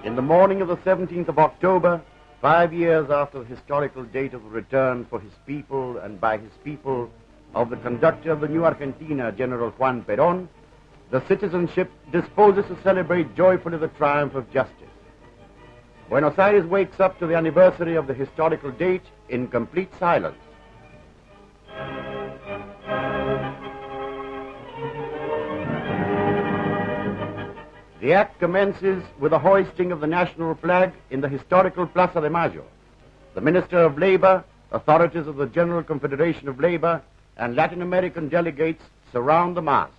In the morning of the 17th of October, 5 years after the historical date of the return for his people and by his people of the conductor of the new Argentina, General Juan Perón, the citizenship disposes to celebrate joyfully the triumph of justice. Buenos Aires wakes up to the anniversary of the historical date in complete silence. The act commences with the hoisting of the national flag in the historical Plaza de Mayo. The Minister of Labor, authorities of the General Confederation of Labor, and Latin American delegates surround the mast.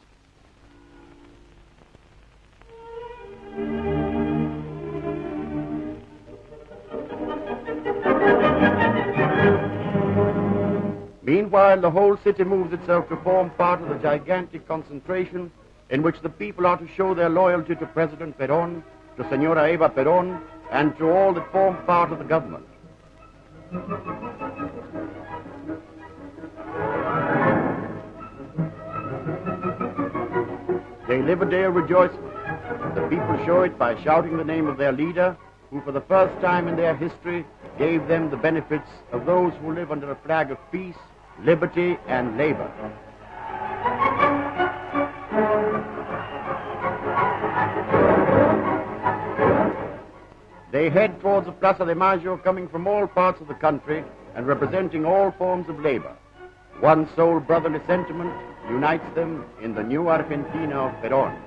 Meanwhile, the whole city moves itself to form part of the gigantic concentration in which the people are to show their loyalty to President Perón, to Senora Eva Perón, and to all that form part of the government. They live a day of rejoicing. The people show it by shouting the name of their leader, who for the first time in their history gave them the benefits of those who live under a flag of peace, liberty, and labor. They head towards the Plaza de Mayo, coming from all parts of the country and representing all forms of labor. One sole brotherly sentiment unites them in the new Argentina of Perón.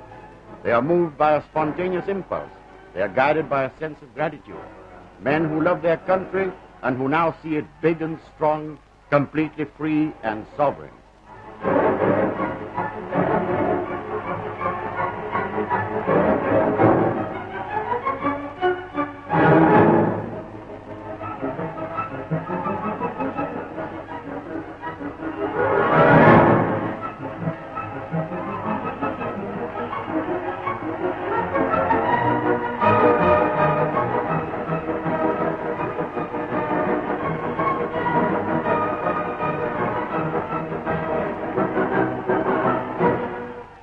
They are moved by a spontaneous impulse. They are guided by a sense of gratitude. Men who love their country and who now see it big and strong, completely free and sovereign.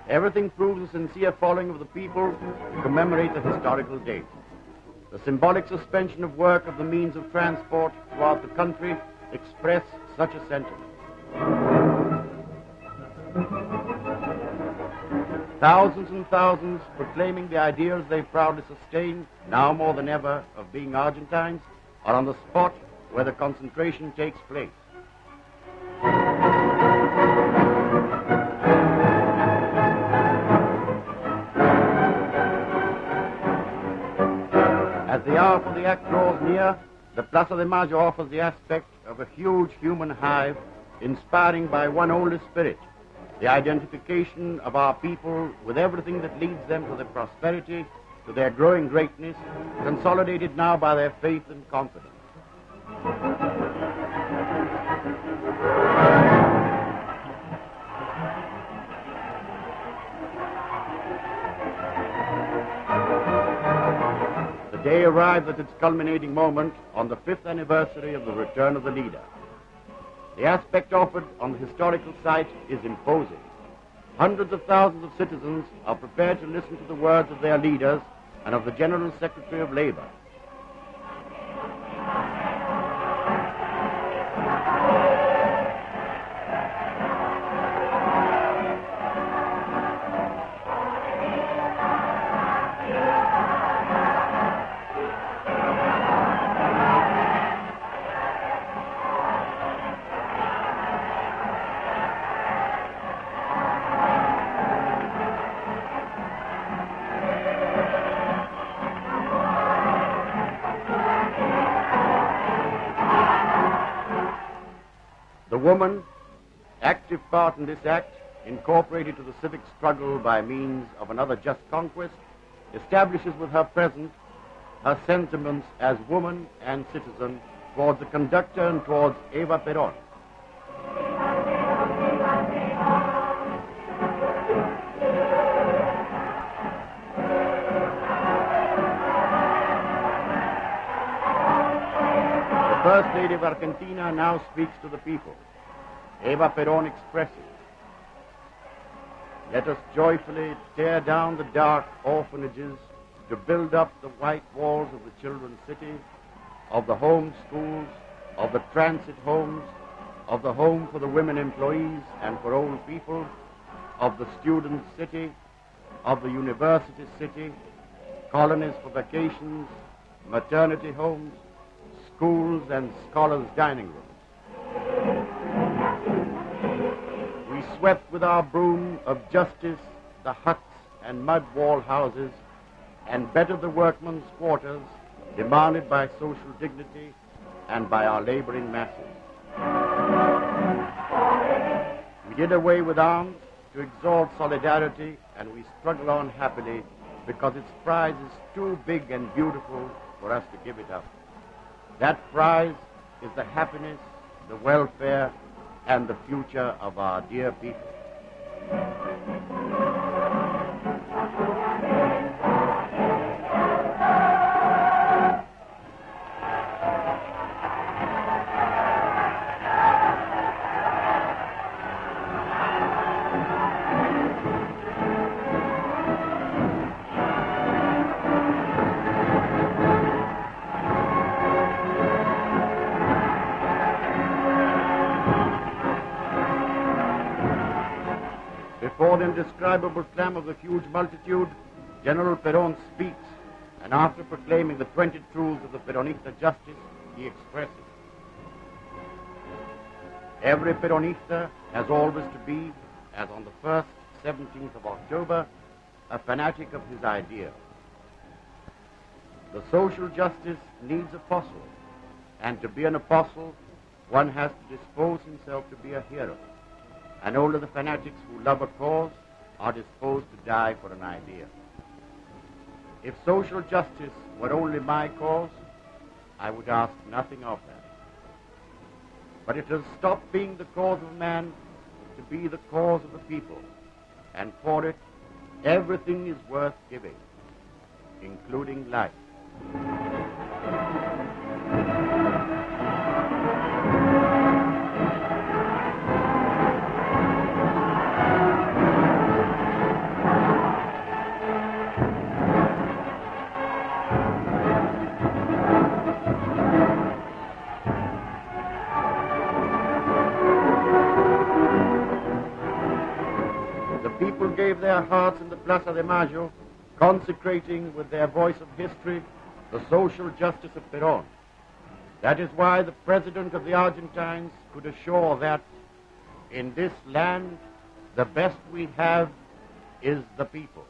Everything proves a sincere following of the people to commemorate the historical date. The symbolic suspension of work of the means of transport throughout the country express such a sentiment. Thousands and thousands proclaiming the ideals they proudly sustain, now more than ever, of being Argentines, are on the spot where the concentration takes place. As the hour for the act draws near, the Plaza de Mayo offers the aspect of a huge human hive, inspiring by one only spirit, the identification of our people with everything that leads them to their prosperity, to their growing greatness, consolidated now by their faith and confidence. The day arrives at its culminating moment on the 5th anniversary of the return of the leader. The aspect offered on the historical site is imposing. Hundreds of thousands of citizens are prepared to listen to the words of their leaders and of the General Secretary of Labor. The woman, active part in this act, incorporated to the civic struggle by means of another just conquest, establishes with her presence her sentiments as woman and citizen towards the conductor and towards Eva Perón. The First Lady of Argentina now speaks to the people. Eva Perón expresses, "Let us joyfully tear down the dark orphanages to build up the white walls of the children's city, of the home schools, of the transit homes, of the home for the women employees and for old people, of the student city, of the university city, colonies for vacations, maternity homes, schools and scholars' dining rooms. We swept with our broom of justice the huts and mud wall houses and bettered the workmen's quarters demanded by social dignity and by our laboring masses. We did away with arms to exalt solidarity, and we struggle on happily because its prize is too big and beautiful for us to give it up. That prize is the happiness, the welfare, and the future of our dear people. Before the indescribable clam of the huge multitude, General Perón speaks, and after proclaiming the 20 truths of the Peronista justice, he expresses, every Peronista has always to be, as on the 1st, 17th of October, a fanatic of his idea. The social justice needs apostles, and to be an apostle, one has to dispose himself to be a hero. And only the fanatics who love a cause are disposed to die for an idea. If social justice were only my cause, I would ask nothing of that. But it has stopped being the cause of man to be the cause of the people, and for it, everything is worth giving, including life. Gave their hearts in the Plaza de Mayo, consecrating with their voice of history the social justice of Perón. That is why the President of the Argentines could assure that in this land the best we have is the people.